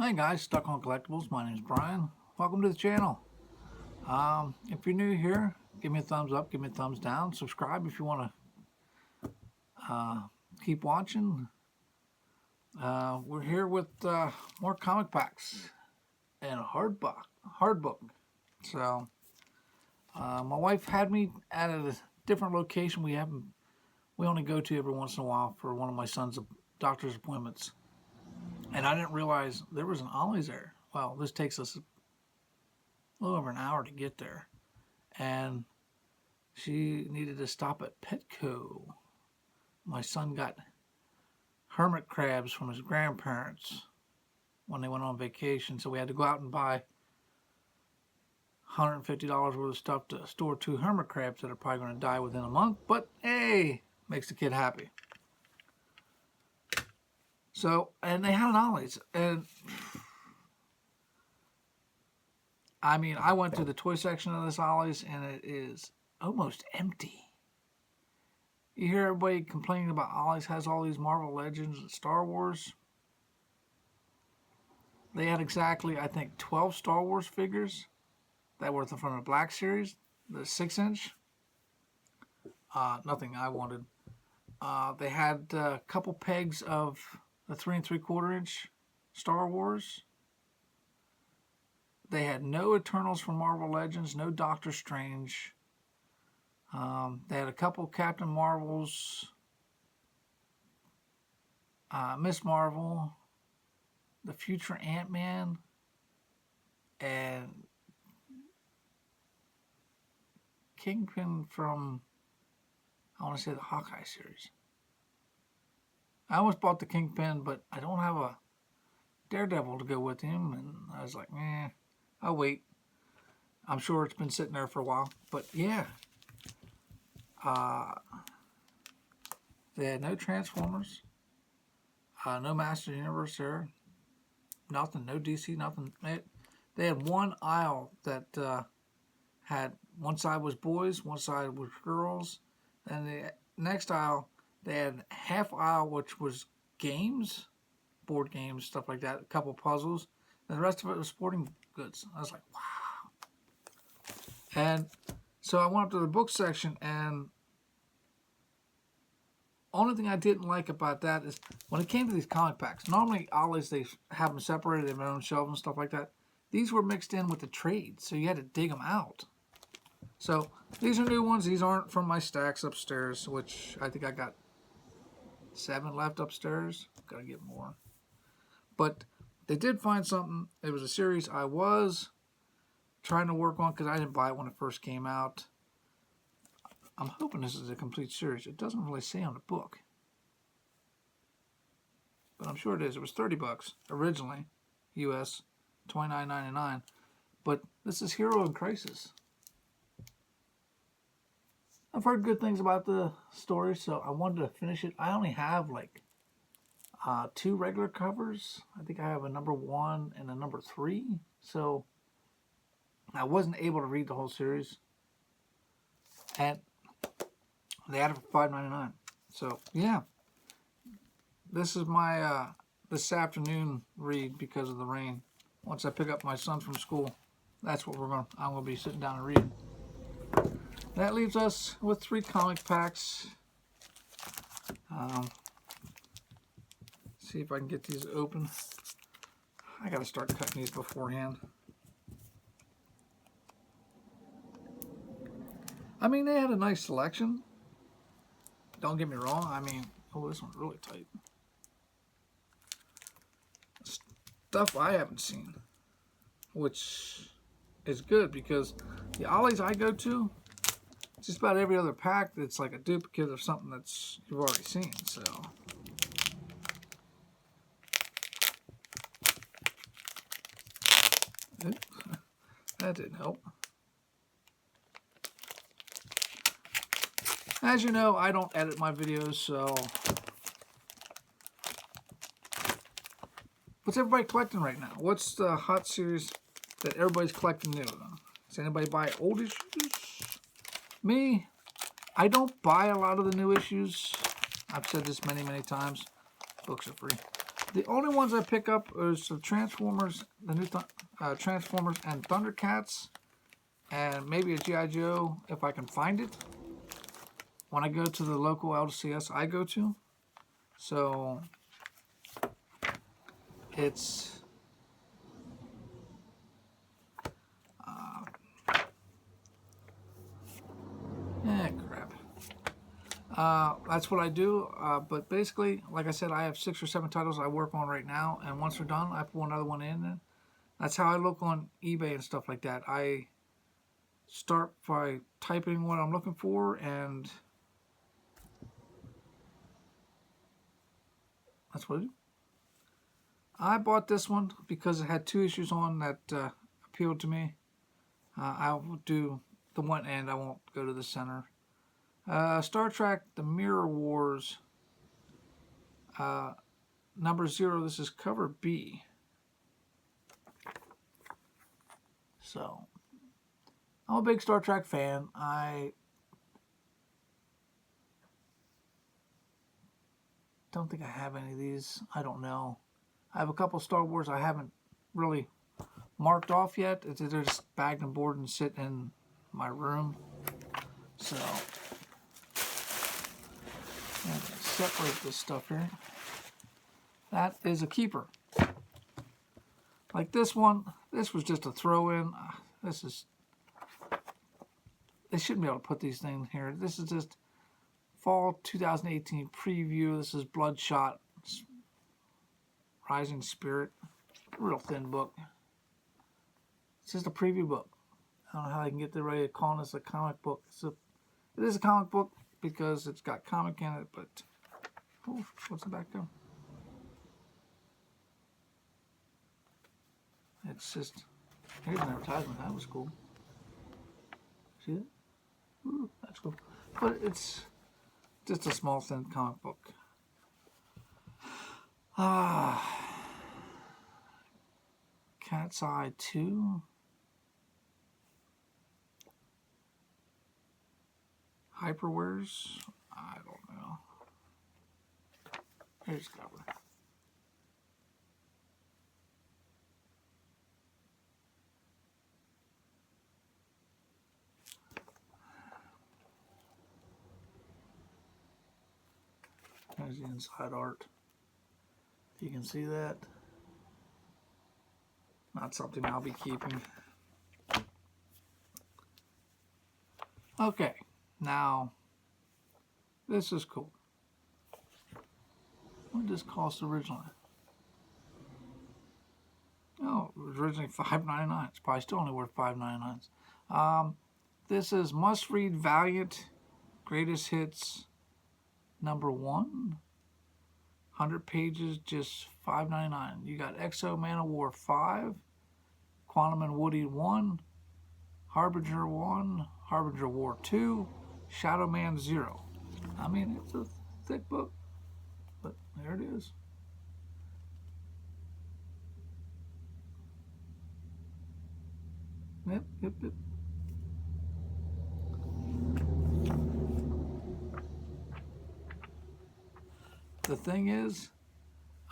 Hey guys, Stuck on Collectibles. My name is Brian. Welcome to the channel. If you're new here, give me a thumbs up, give me a thumbs down. Subscribe if you want to keep watching. We're here with more comic packs and a hard book. So my wife had me at a different location we only go to every once in a while for one of my son's doctor's appointments. And I didn't realize there was an Ollie's there. Well, this takes us a little over an hour to get there. And she needed to stop at Petco. My son got hermit crabs from his grandparents when they went on vacation, so we had to go out and buy $150 worth of stuff to store 2 hermit crabs that are probably going to die within a month. But hey, makes the kid happy. So, and they had an Ollie's, and I mean, I went to the toy section of this Ollie's, and it is almost empty. You hear everybody complaining about Ollie's has all these Marvel Legends and Star Wars. They had exactly, I think, 12 Star Wars figures that were from the Black Series, the 6-inch. Nothing I wanted. They had a couple pegs of the 3 3/4-inch Star Wars. They had no Eternals from Marvel Legends, no Doctor Strange. They had a couple Captain Marvels, Miss Marvel, the future Ant-Man, and Kingpin from, I want to say, the Hawkeye series. I almost bought the Kingpin, but I don't have a Daredevil to go with him, and I was like, I'll wait. I'm sure it's been sitting there for a while, but yeah. They had no Transformers, no Master Universe there, nothing, no DC, nothing. They had one aisle that had one side was boys, one side was girls, and the next aisle they had half aisle which was games, board games, stuff like that, a couple puzzles, and the rest of it was sporting goods. I was like, wow. And so I went up to the book section, and only thing I didn't like about that is when it came to these comic packs, normally Ollie's, they have them separated, they have their own shelves and stuff like that. These were mixed in with the trades, so you had to dig them out. So these are new ones. These aren't from my stacks upstairs, which I think I got 7 left upstairs. Gotta get more. But they did find something. It was a series I was trying to work on because I didn't buy it when it first came out. I'm hoping this is a complete series. It doesn't really say on the book, but I'm sure it is. It was $30 originally, US, $29.99. But this is Hero in Crisis. I've heard good things about the story, so I wanted to finish it. I only have like 2 regular covers. I think I have a number 1 and a number 3. So I wasn't able to read the whole series. And they had it for $5.99. So yeah, this is my this afternoon read because of the rain. Once I pick up my son from school, that's what I'm gonna be sitting down and reading. That leaves us with 3 comic packs. See if I can get these open. I gotta start cutting these beforehand. I mean, they had a nice selection. Don't get me wrong. I mean, oh, this one's really tight. Stuff I haven't seen, which is good because the Ollies I go to, just about every other pack that's like a duplicate of something that's you've already seen. So that didn't help. As you know, I don't edit my videos, so what's everybody collecting right now? What's the hot series that everybody's collecting new? Does anybody buy old issues? Me, I don't buy a lot of the new issues. I've said this many, many times. Books are free. The only ones I pick up is the Transformers, the new Transformers and Thundercats, and maybe a G.I. Joe if I can find it when I go to the local LCS I go to. So it's crap. That's what I do. But basically, like I said, I have 6 or 7 titles I work on right now, and once they're done, I put another one in. And that's how I look on eBay and stuff like that. I start by typing what I'm looking for, and that's what I do. I bought this one because it had 2 issues on that appealed to me. I'll do the one end. I won't go to the center. Star Trek: The Mirror Wars, number 0. This is cover B. So, I'm a big Star Trek fan. I don't think I have any of these. I don't know. I have a couple Star Wars I haven't really marked off yet. They're just bagged and board and sit in my room. So, separate this stuff here. That is a keeper. Like this one, this was just a throw-in. They shouldn't be able to put these things here. This is just fall 2018 preview. This is Bloodshot, Rising Spirit. Real thin book. It's just a preview book. I don't know how I can get the ready to call this a comic book. It is a comic book because it's got comic in it, but oh, what's the back there? It's just, here's an advertisement. That was cool. See it? Ooh, that's cool. But it's just a small, thin comic book. Cat's Eye 2. Hyperwares. I don't know. Here's the cover. There's the inside art. You can see that. Not something I'll be keeping. Okay, now this is cool. What did this cost originally? Oh, it was originally $5.99. It's probably still only worth $5.99. This is Must Read Valiant Greatest Hits number 1. 100 pages, just $5.99. You got Exo Man of War 5, Quantum and Woody 1, Harbinger 1, Harbinger War 2, Shadow Man 0. I mean, it's a thick book, but there it is. Yep. The thing is,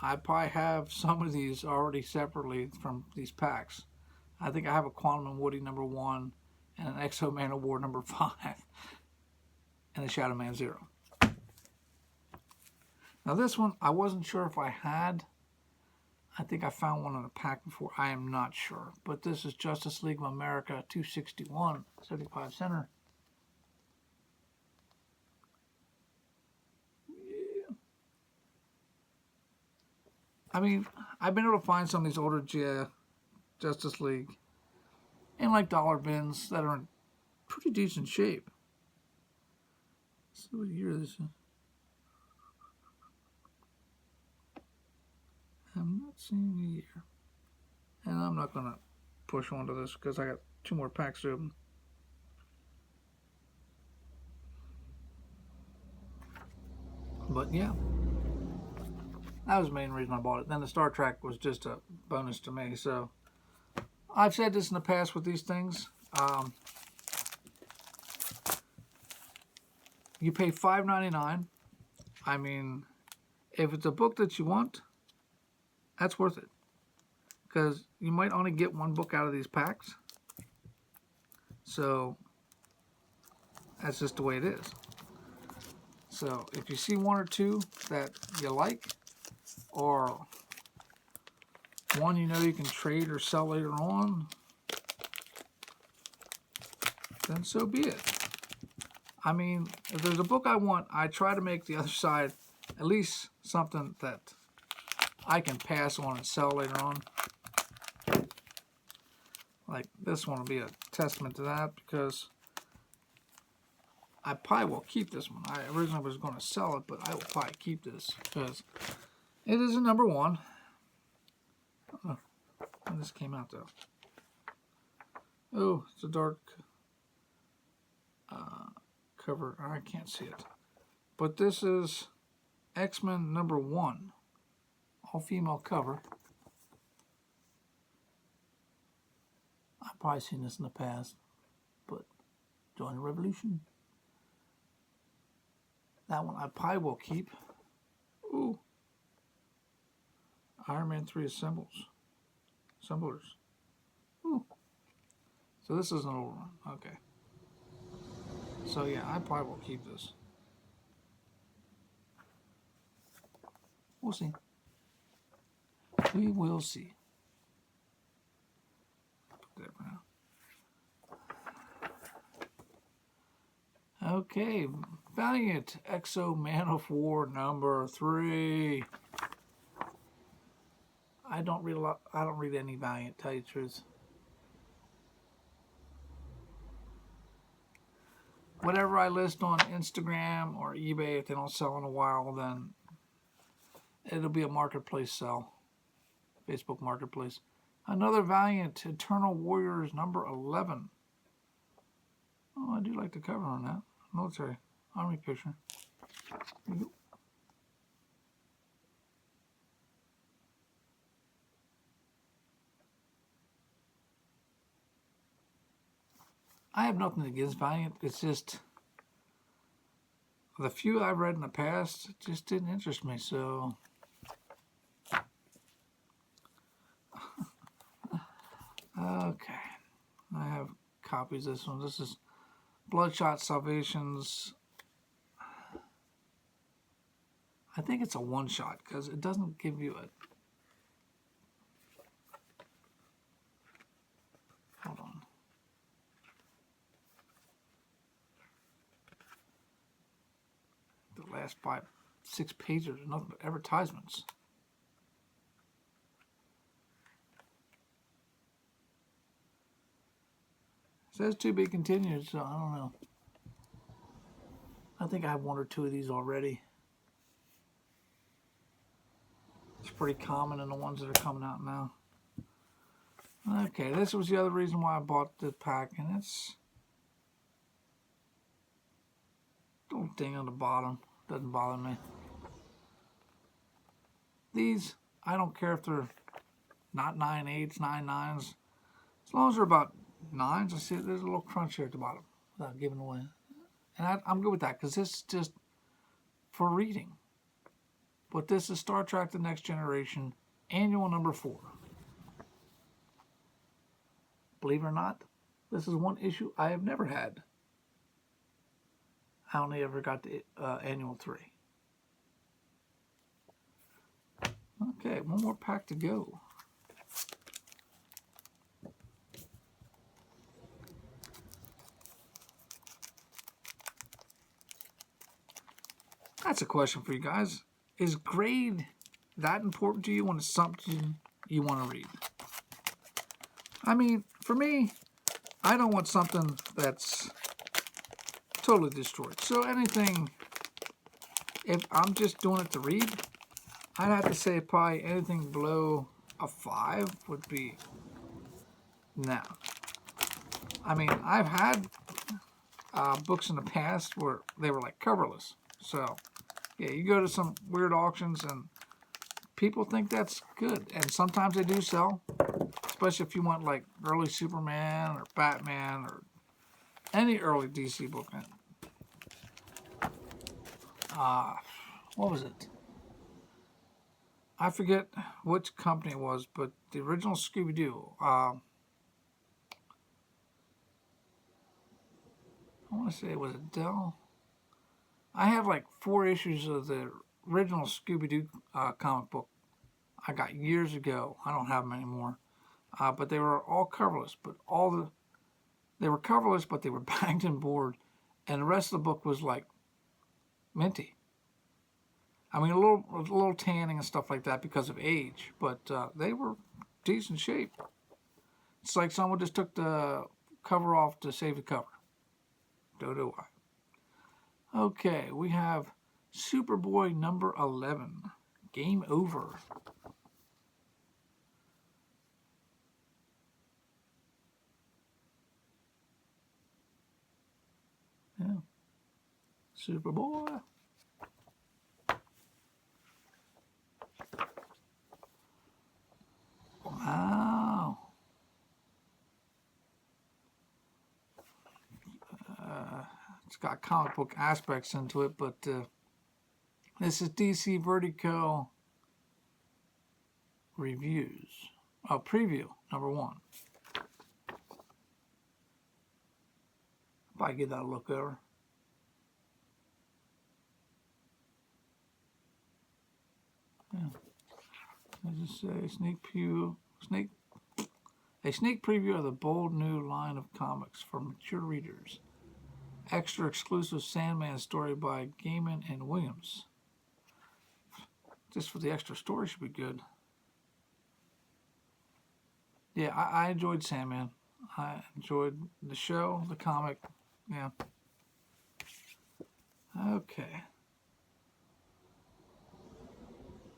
I probably have some of these already separately from these packs. I think I have a Quantum and Woody number 1 and an Exo Man of War number 5 and a Shadow Man 0. Now this one, I wasn't sure if I had. I think I found one in a pack before. I am not sure. But this is Justice League of America 261, 75 center. Yeah. I mean, I've been able to find some of these older Justice League in like dollar bins that are in pretty decent shape. Let's see what year this is. I'm not seeing the year. And I'm not going to push onto this because I got 2 more packs open. But yeah, that was the main reason I bought it. Then the Star Trek was just a bonus to me. So I've said this in the past with these things. You pay $5.99. I mean, if it's a book that you want, that's worth it. Because you might only get one book out of these packs. So that's just the way it is. So if you see one or two that you like, or one you know you can trade or sell later on, then so be it. I mean, if there's a book I want, I try to make the other side at least something that I can pass on and sell later on. Like this one will be a testament to that, because I probably will keep this one. I originally was going to sell it, but I will probably keep this because it is a number one. Oh, when this came out though. Oh, it's a dark cover. I can't see it. But this is X-Men number 1. All-female cover. I've probably seen this in the past, but join the revolution. That one I probably will keep. Ooh. Iron Man 3 assemblers. Ooh. So this is an old one. Okay. So yeah, I probably will keep this. We'll see. We will see. Put that now. Okay, Valiant Exo Man of War number 3. I don't read a lot. I don't read any Valiant, tell you the truth. Whatever I list on Instagram or eBay, if they don't sell in a while, then it'll be a marketplace sell. Facebook Marketplace. Another Valiant Eternal Warriors number 11. Oh, I do like the cover on that. Military Army picture. There you go. I have nothing against Valiant. It's just the few I've read in the past just didn't interest me. So okay, I have copies of this one. This is Bloodshot Salvations. I think it's a one-shot because it doesn't give you a... Hold on. The last 5-6 pages are nothing but advertisements. It says to be continued, so I don't know. I think I have one or two of these already. It's pretty common in the ones that are coming out now. Okay, this was the other reason why I bought the pack, and it's little thing on the bottom. Doesn't bother me. These, I don't care if they're not 9/8, 9/9s. As long as they're about 9s, I see there's a little crunch here at the bottom without giving away. And I'm good with that because this is just for reading. But this is Star Trek The Next Generation, annual number 4. Believe it or not, this is one issue I have never had. I only ever got the annual 3. Okay, one more pack to go. That's a question for you guys. Is grade that important to you when it's something you want to read? I mean, for me, I don't want something that's totally destroyed. So anything, if I'm just doing it to read, I'd have to say probably anything below a 5 would be no. I mean, I've had books in the past where they were like coverless. So, yeah, you go to some weird auctions and people think that's good. And sometimes they do sell, especially if you want like early Superman or Batman or any early DC book. What was it? I forget which company it was, but the original Scooby-Doo. I want to say it was Dell. I have like 4 issues of the original Scooby-Doo comic book I got years ago. I don't have them anymore. But they were all coverless. But they were coverless, but they were bagged and board, and the rest of the book was like minty. I mean, a little tanning and stuff like that because of age, but they were decent shape. It's like someone just took the cover off to save the cover. Don't know why. Okay, we have Superboy number 11. Game over. Yeah. Superboy. Wow. It's got comic book aspects into it, but this is DC Vertigo reviews. Oh, preview number 1. If I give that a look over. Yeah. I just say a sneak preview of the bold new line of comics for mature readers. Extra exclusive Sandman story by Gaiman and Williams. Just for the extra story should be good. Yeah, I enjoyed Sandman. I enjoyed the show, the comic. Yeah. Okay.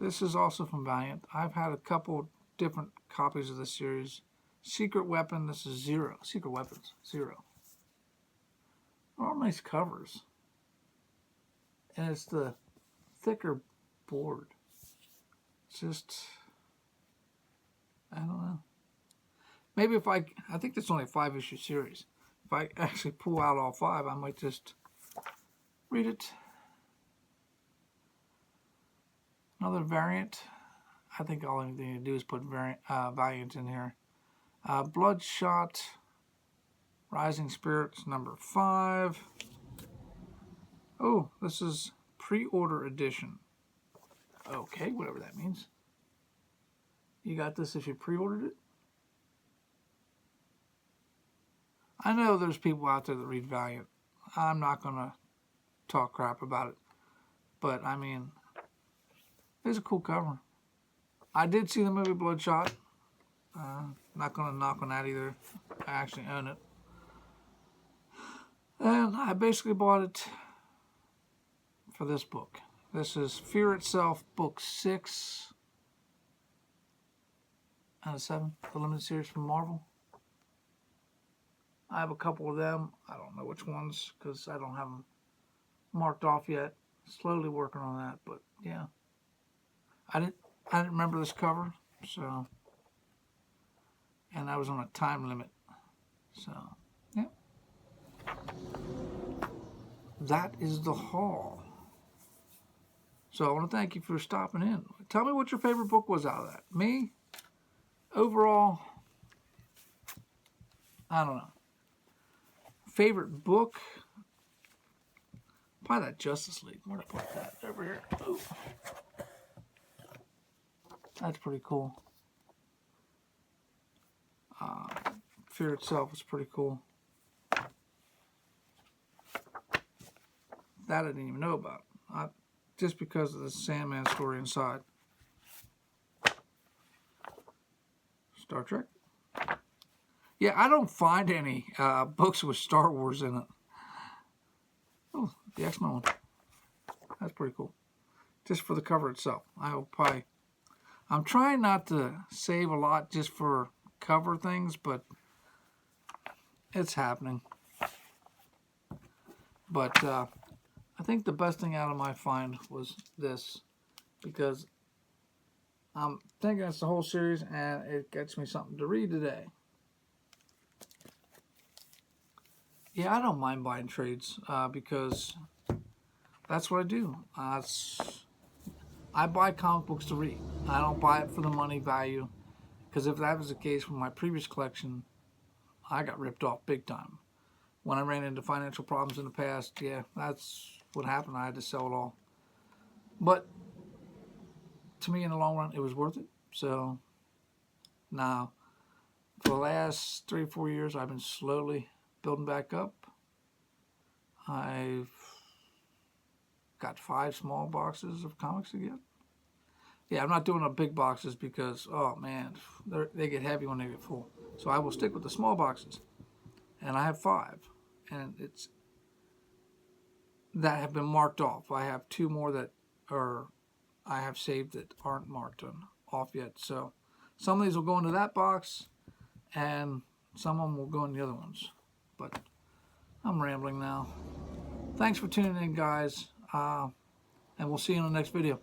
This is also from Valiant. I've had a couple different copies of this series. Secret Weapon, this is 0. Secret Weapons, 0. All nice covers. And it's the thicker board. It's just, I don't know. Maybe if I think it's only a 5-issue series. If I actually pull out all 5, I might just read it. Another variant. I think all I need to do is put Valiant in here. Bloodshot Rising Spirits number 5. Oh, this is pre-order edition. Okay, whatever that means. You got this if you pre-ordered it? I know there's people out there that read Valiant. I'm not going to talk crap about it. But, I mean, it's a cool cover. I did see the movie Bloodshot. Not going to knock on that either. I actually own it. And I basically bought it for this book. This is Fear Itself, book 6 out of 7, the limited series from Marvel. I have a couple of them. I don't know which ones because I don't have them marked off yet. Slowly working on that, but yeah. I didn't remember this cover, so, and I was on a time limit, so yeah. That is the haul. So I want to thank you for stopping in. Tell me what your favorite book was out of that. Me, overall, I don't know. Favorite book? Probably that Justice League. Where'd I put that? Over here. Ooh. That's pretty cool. Fear Itself is pretty cool. That I didn't even know about. Just because of the Sandman story inside. Star Trek. Yeah, I don't find any books with Star Wars in it. Oh, the X-Men one. That's pretty cool. Just for the cover itself. I'm trying not to save a lot just for cover things, but it's happening. But I think the best thing out of my find was this, because I'm thinking it's the whole series and it gets me something to read today. Yeah, I don't mind buying trades because that's what I do. I buy comic books to read. I don't buy it for the money value, because if that was the case with my previous collection, I got ripped off big time. When I ran into financial problems in the past, yeah, that's what happened. I had to sell it all. But to me, in the long run, it was worth it. So now, for the last 3 or 4 years, I've been slowly building back up. I've got 5 small boxes of comics again. Yeah, I'm not doing the big boxes because, oh man, they get heavy when they get full. So I will stick with the small boxes. And I have 5. And it's that have been marked off. I have 2 more that are I have saved that aren't marked off yet. So some of these will go into that box, and some of them will go in the other ones. But I'm rambling now. Thanks for tuning in, guys, and we'll see you in the next video.